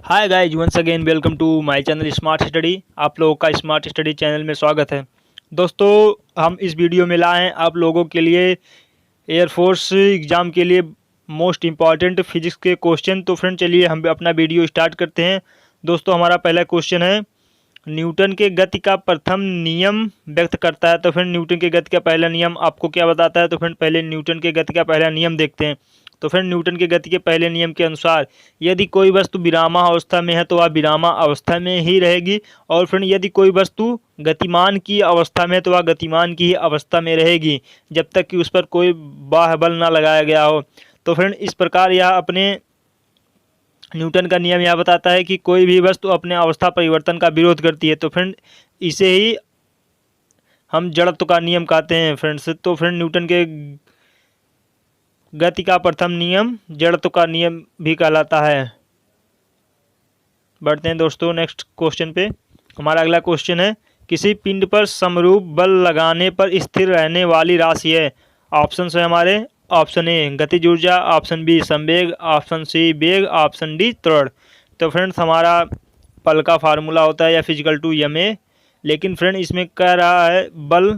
Hi guys, once again welcome to my channel smart study. आप लोगों का smart study channel में स्वागत है। दोस्तों, हम इस वीडियो में लाए हैं आप लोगों के लिए एयरफोर्स एग्ज़ाम के लिए मोस्ट इम्पॉर्टेंट फिजिक्स के क्वेश्चन। तो फ्रेंड, चलिए हम अपना वीडियो स्टार्ट करते हैं। दोस्तों, हमारा पहला क्वेश्चन है, न्यूटन के गति का प्रथम नियम व्यक्त करता है। तो फ्रेंड, न्यूटन के गति का पहला नियम आपको क्या बताता है? तो फ्रेंड, पहले न्यूटन के गति का पहला नियम देखते हैं। तो फ्रेंड, न्यूटन के गति के पहले नियम के अनुसार यदि कोई वस्तु विरामावस्था में है तो वह विरामावस्था में ही रहेगी, और फ्रेंड यदि कोई वस्तु गतिमान की अवस्था में है तो वह गतिमान की ही अवस्था में रहेगी जब तक कि उस पर कोई बाह्य बल ना लगाया गया हो। तो फ्रेंड, इस प्रकार यह अपने न्यूटन का नियम यह बताता है कि कोई भी वस्तु अपने अवस्था परिवर्तन का विरोध करती है। तो फ्रेंड, इसे ही हम जड़त्व का नियम कहते हैं फ्रेंड्स। तो फ्रेंड, न्यूटन के गति का प्रथम नियम जड़त्व का नियम भी कहलाता है। बढ़ते हैं दोस्तों नेक्स्ट क्वेश्चन पे। हमारा अगला क्वेश्चन है, किसी पिंड पर समरूप बल लगाने पर स्थिर रहने वाली राशि है। ऑप्शन है हमारे, ऑप्शन ए गतिज ऊर्जा, ऑप्शन बी संवेग, ऑप्शन सी वेग, ऑप्शन डी त्वरण। तो फ्रेंड्स, हमारा पल का फार्मूला होता है या फिजिकल टू एम ए, लेकिन फ्रेंड इसमें कह रहा है बल,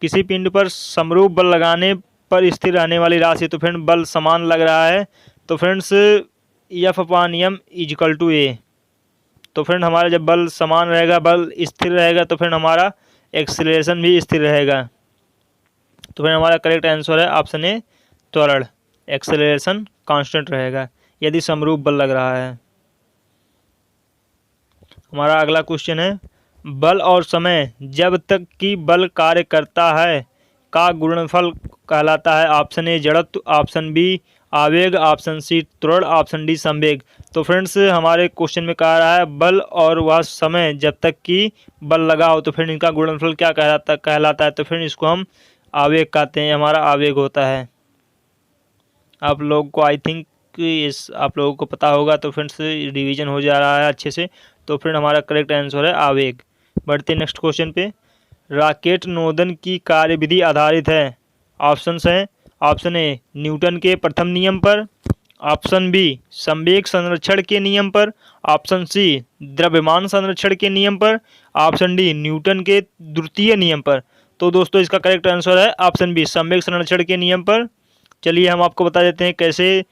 किसी पिंड पर समरूप बल लगाने पर स्थिर रहने वाली राशि। तो फ्रेंड, बल समान लग रहा है। तो friends, F upon M equal to A. तो फ्रेंड, हमारा जब बल समान रहेगा, बल स्थिर रहेगा, तो फ्रेंड हमारा एक्सीलरेशन भी स्थिर रहेगा। तो फ्रेंड, हमारा करेक्ट आंसर है ऑप्शन ए त्वरण। एक्सेलरेशन कांस्टेंट रहेगा यदि समरूप बल लग रहा है। हमारा अगला क्वेश्चन है, बल और समय जब तक कि बल कार्य करता है का गुणनफल कहलाता है। ऑप्शन ए जड़त्व, ऑप्शन बी आवेग, ऑप्शन सी त्वरण, ऑप्शन डी संवेग। तो फ्रेंड्स, हमारे क्वेश्चन में कहा रहा है बल और वह समय जब तक कि बल लगा हो, तो फ्रेंड इनका गुणनफल क्या कहलाता है? तो फ्रेंड, इसको हम आवेग कहते हैं, हमारा आवेग होता है। आप लोग को आई थिंक आप लोगों को पता होगा। तो फ्रेंड्स, रिवीजन हो जा रहा है अच्छे से। तो फ्रेंड, हमारा करेक्ट आंसर है आवेग। बढ़ते हैं नेक्स्ट क्वेश्चन पे। रॉकेट नोदन की कार्यविधि आधारित है। ऑप्शंस हैं, ऑप्शन ए न्यूटन के प्रथम नियम पर, ऑप्शन बी संवेग संरक्षण के नियम पर, ऑप्शन सी द्रव्यमान संरक्षण के नियम पर, ऑप्शन डी न्यूटन के द्वितीय नियम पर। तो दोस्तों, इसका करेक्ट आंसर है ऑप्शन बी संवेग संरक्षण के नियम पर। चलिए हम आपको बता देते हैं कैसे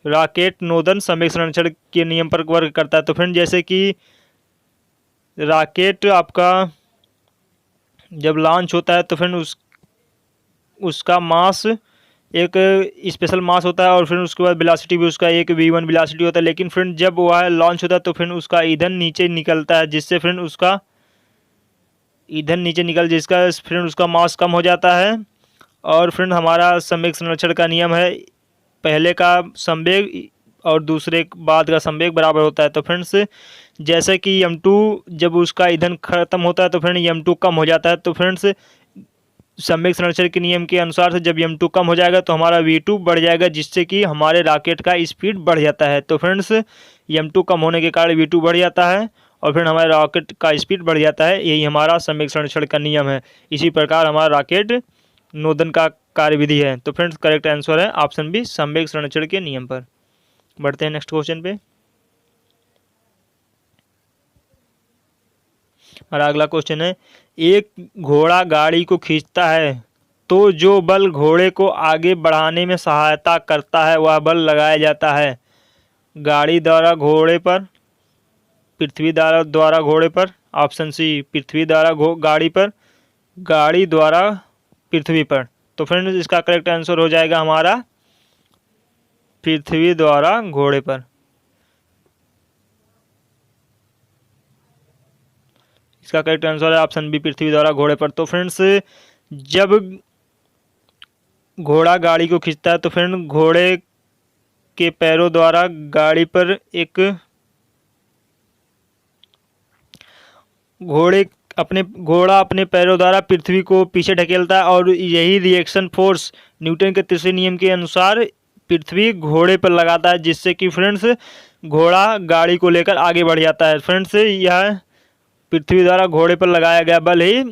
रॉकेट नोदन संवेग संरक्षण के नियम पर वर्क करता है। तो फ्रेंड, जैसे कि रॉकेट आपका जब लॉन्च होता है तो फ्रेंड उसका मास एक स्पेशल मास होता है, और फिर उसके बाद वेलोसिटी भी उसका एक v1 वेलोसिटी होता है। लेकिन फ्रेंड, जब वह लॉन्च होता है तो फ्रेंड उसका ईंधन नीचे निकलता है, जिससे फ्रेंड उसका ईंधन नीचे निकल जिसका फ्रेंड उसका मास कम हो जाता है। और फ्रेंड, हमारा संवेग संरक्षण का नियम है, पहले का संवेग और दूसरे बाद का संवेग बराबर होता है। तो फ्रेंड्स, जैसे कि m2 जब उसका ईंधन खत्म होता है तो फ्रेंड m2 कम हो जाता है। तो फ्रेंड्स, संवेग संरक्षण के नियम के अनुसार से जब m2 कम हो जाएगा तो हमारा v2 बढ़ जाएगा, जिससे कि हमारे रॉकेट का स्पीड बढ़ जाता है। तो फ्रेंड्स, m2 कम होने के कारण v2 बढ़ जाता है और फिर हमारे रॉकेट का स्पीड बढ़ जाता है। यही हमारा संवेग संरक्षण का नियम है। इसी प्रकार हमारा रॉकेट नोदन का कार्यविधि है। तो फ्रेंड्स, करेक्ट आंसर है ऑप्शन बी संवेग संरक्षण के नियम पर। बढ़ते हैं नेक्स्ट क्वेश्चन पे। हमारा अगला क्वेश्चन है, एक घोड़ा गाड़ी को खींचता है तो जो बल घोड़े को आगे बढ़ाने में सहायता करता है वह बल लगाया जाता है। गाड़ी द्वारा घोड़े पर, पृथ्वी द्वारा घोड़े पर, ऑप्शन सी पृथ्वी द्वारा गाड़ी पर, गाड़ी द्वारा पृथ्वी पर। तो फ्रेंड्स, इसका करेक्ट आंसर हो जाएगा हमारा पृथ्वी द्वारा घोड़े पर। इसका करेक्ट आंसर है ऑप्शन बी पृथ्वी द्वारा घोड़े पर। तो फ्रेंड्स, जब घोड़ा गाड़ी को खींचता है तो फ्रेंड घोड़े के पैरों द्वारा गाड़ी पर एक घोड़ा अपने पैरों द्वारा पृथ्वी को पीछे ढकेलता है, और यही रिएक्शन फोर्स न्यूटन के तीसरे नियम के अनुसार पृथ्वी घोड़े पर लगाता है, जिससे कि फ्रेंड्स घोड़ा गाड़ी को लेकर आगे बढ़ जाता है। फ्रेंड्स, यह पृथ्वी द्वारा घोड़े पर लगाया गया बल ही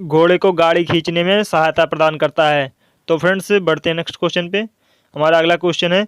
घोड़े को गाड़ी खींचने में सहायता प्रदान करता है। तो फ्रेंड्स, बढ़ते हैं नेक्स्ट क्वेश्चन पे। हमारा अगला क्वेश्चन है,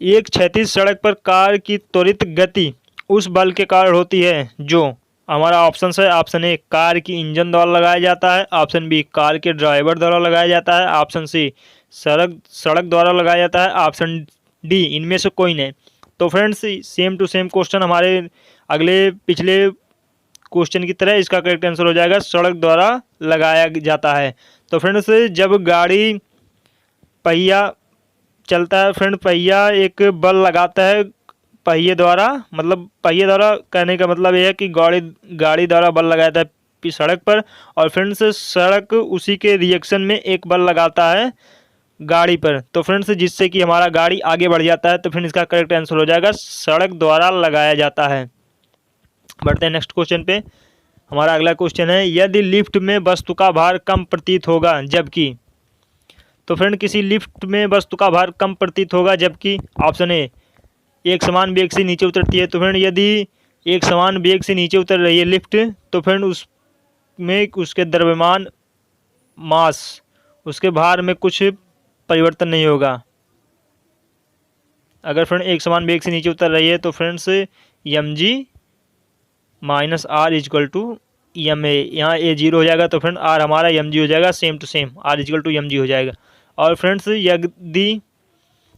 एक क्षैतिज सड़क पर कार की त्वरित गति उस बल के कारण होती है जो, हमारा ऑप्शन है, ऑप्शन ए कार की इंजन द्वारा लगाया जाता है, ऑप्शन बी कार के ड्राइवर द्वारा लगाया जाता है, ऑप्शन सी सड़क द्वारा लगाया जाता है, ऑप्शन डी इनमें से कोई नहीं। तो friends same to same question हमारे अगले पिछले क्वेश्चन की तरह, इसका करेक्ट आंसर हो जाएगा सड़क द्वारा लगाया जाता है। तो फ्रेंड्स जब गाड़ी पहिया चलता है, फ्रेंड पहिया एक बल लगाता है पहिए द्वारा, मतलब पहिए द्वारा कहने का मतलब यह है कि गाड़ी द्वारा बल लगाता है सड़क पर, और फ्रेंड्स सड़क उसी के रिएक्शन में एक बल लगाता है गाड़ी पर, तो फ्रेंड्स जिससे कि हमारा गाड़ी आगे बढ़ जाता है। तो फ्रेंड्स इसका करेक्ट आंसर हो जाएगा सड़क द्वारा लगाया जाता है। बढ़ते हैं नेक्स्ट क्वेश्चन पे। हमारा अगला क्वेश्चन है, यदि लिफ्ट में वस्तु का भार कम प्रतीत होगा जबकि, तो फ्रेंड किसी लिफ्ट में वस्तु का भार कम प्रतीत होगा जबकि, ऑप्शन ए एक समान वेग से नीचे उतरती है। तो फ्रेंड यदि एक समान वेग से नीचे उतर रही है लिफ्ट, तो फ्रेंड उसमें उसके द्रव्यमान मास, उसके भार में कुछ परिवर्तन नहीं होगा। अगर फ्रेंड एक समान वेग से नीचे उतर रही है तो friends m ji minus R is equal to M a, यहाँ ए जीरो हो जाएगा तो फ्रेंड आर हमारा एम जी हो जाएगा, same to same R is equal to m g हो जाएगा। और फ्रेंड्स यदि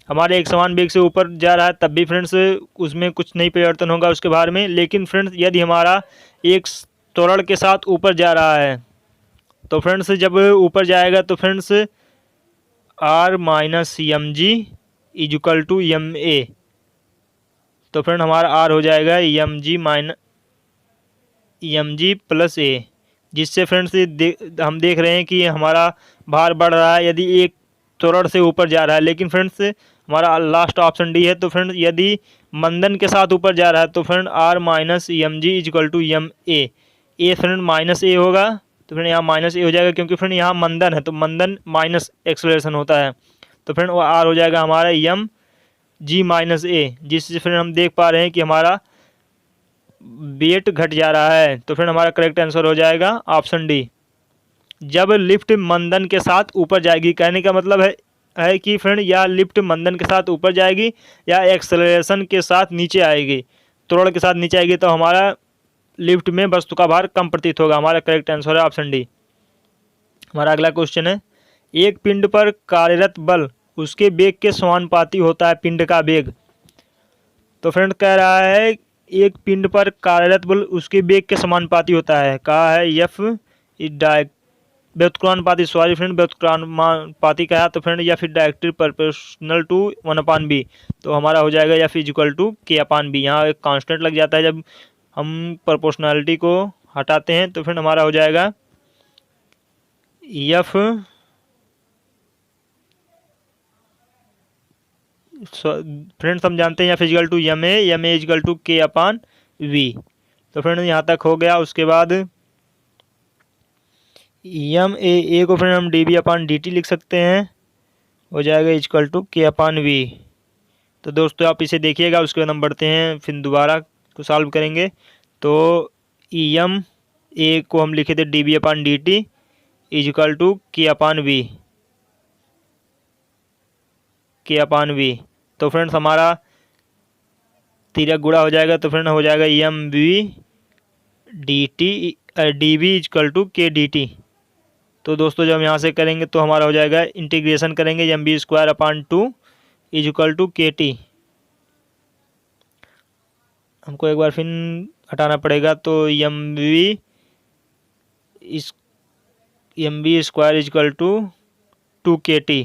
हमारे एक समान वेग से ऊपर जा रहा है तब भी फ्रेंड्स उसमें कुछ नहीं परिवर्तन होगा उसके भार में, लेकिन फ्रेंड्स यदि हमारा एक त्वरण के साथ ऊपर जा रहा है, तो फ्रेंड्स जब ऊपर जाएगा तो friends R minus M G equal to M A, तो फ्रेंड हमारा आर हो जाएगा M ji minus M G plus A, जिससे फ्रेंड्स हम देख रहे हैं कि हमारा भार बढ़ रहा है यदि एक त्वरण से ऊपर जा रहा है। लेकिन फ्रेंड्स हमारा लास्ट ऑप्शन डी है, तो फ्रेंड्स यदि मंदन के साथ ऊपर जा रहा है तो friend R minus M G equal to M A, friend minus A होगा, तो फ्रेंड यहाँ माइनस ए हो जाएगा क्योंकि फ्रेंड यहाँ मंदन है, तो मंदन माइनस एक्सेलरेशन होता है, तो फ्रेंड वो आर हो जाएगा हमारा एम जी माइनस ए, जिससे फ्रेंड हम देख पा रहे हैं कि हमारा वेट घट जा रहा है। तो फ्रेंड हमारा करेक्ट आंसर हो जाएगा ऑप्शन डी। जब लिफ्ट मंदन के साथ ऊपर जाएगी, कहने का मतलब है कि फ्रेंड या लिफ्ट मंदन के साथ ऊपर जाएगी या एक्सेलरेशन के साथ नीचे आएगी, त्वरण के साथ नीचे आएगी, तो हमारा लिफ्ट में वस्तु का भार कम प्रतीत होगा। हमारा करेक्ट आंसर है ऑप्शन डी। हमारा अगला क्वेश्चन है, एक पिंड पर कार्यरत बल उसके वेग के समानुपाती होता है पिंड का वेग। तो फ्रेंड कह रहा है एक पिंड पर कार्यरत बल उसके वेग के समानुपाती होता है, कहा है एफ व्युत्क्रमानुपाती, सॉरी फ्रेंड व्युत्क्रमानुपाती कहा, तो फ्रेंड या फिर डायरेक्टली प्रोपोर्शनल टू 1/b, तो हमारा हो जाएगा एफ इक्वल टू k/b। यहाँ एक कांस्टेंट लग जाता है जब हम प्रोपोर्शनलिटी को हटाते हैं, तो फ्रेंड हमारा हो जाएगा एफ फ्रेंड्स हम जानते हैं F equal to M a equal to k/v। तो फ्रेंड यहाँ तक हो गया। उसके बाद एम ए को फ्रेंड हम dv/dt लिख सकते हैं, हो जाएगा इक्वल टू k/v। तो दोस्तों आप इसे देखिएगा, उसके बाद हम बढ़ते हैं फिर दोबारा को सॉल्व करेंगे। तो एम ए को हम लिखे थे dv/dt इक्वल टू k/v। तो फ्रेंड्स हमारा तिरक गुणा हो जाएगा, तो फ्रेंड हो जाएगा m v d t dv equal to k/dt। तो दोस्तों जब हम यहाँ से करेंगे तो हमारा हो जाएगा, इंटीग्रेशन करेंगे mv²/2 इक्वल टू kt। हमको एक बार फिर हटाना पड़ेगा, तो mv² equal to 2kt,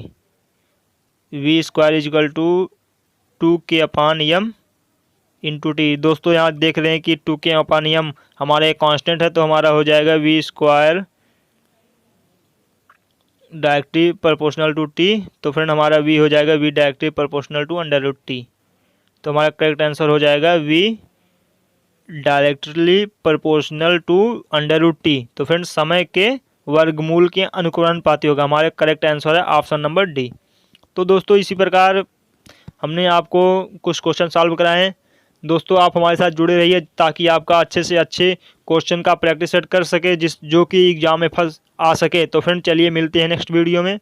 v² equal to 2k/m into t. दोस्तों यहाँ देख रहे हैं कि 2k/m हमारा एक कांस्टेंट है, तो हमारा हो जाएगा v² directly proportional to t. तो फ्रेंड हमारा v हो जाएगा v directly proportional to √t। तो हमारा करेक्ट आंसर हो जाएगा v directly proportional to √t। तो फ्रेंड समय के वर्गमूल के अनुक्रमानुपाती होगा। हमारे करेक्ट आंसर है ऑप्शन नंबर डी। तो दोस्तों इसी प्रकार हमने आपको कुछ क्वेश्चन सॉल्व कराए हैं। दोस्तों आप हमारे साथ जुड़े रहिए ताकि आपका अच्छे से अच्छे क्वेश्चन का प्रैक्टिस सेट कर सके, जो कि एग्जाम में फंस आ सके। तो फ्रेंड चलिए मिलते हैं नेक्स्ट वीडियो में।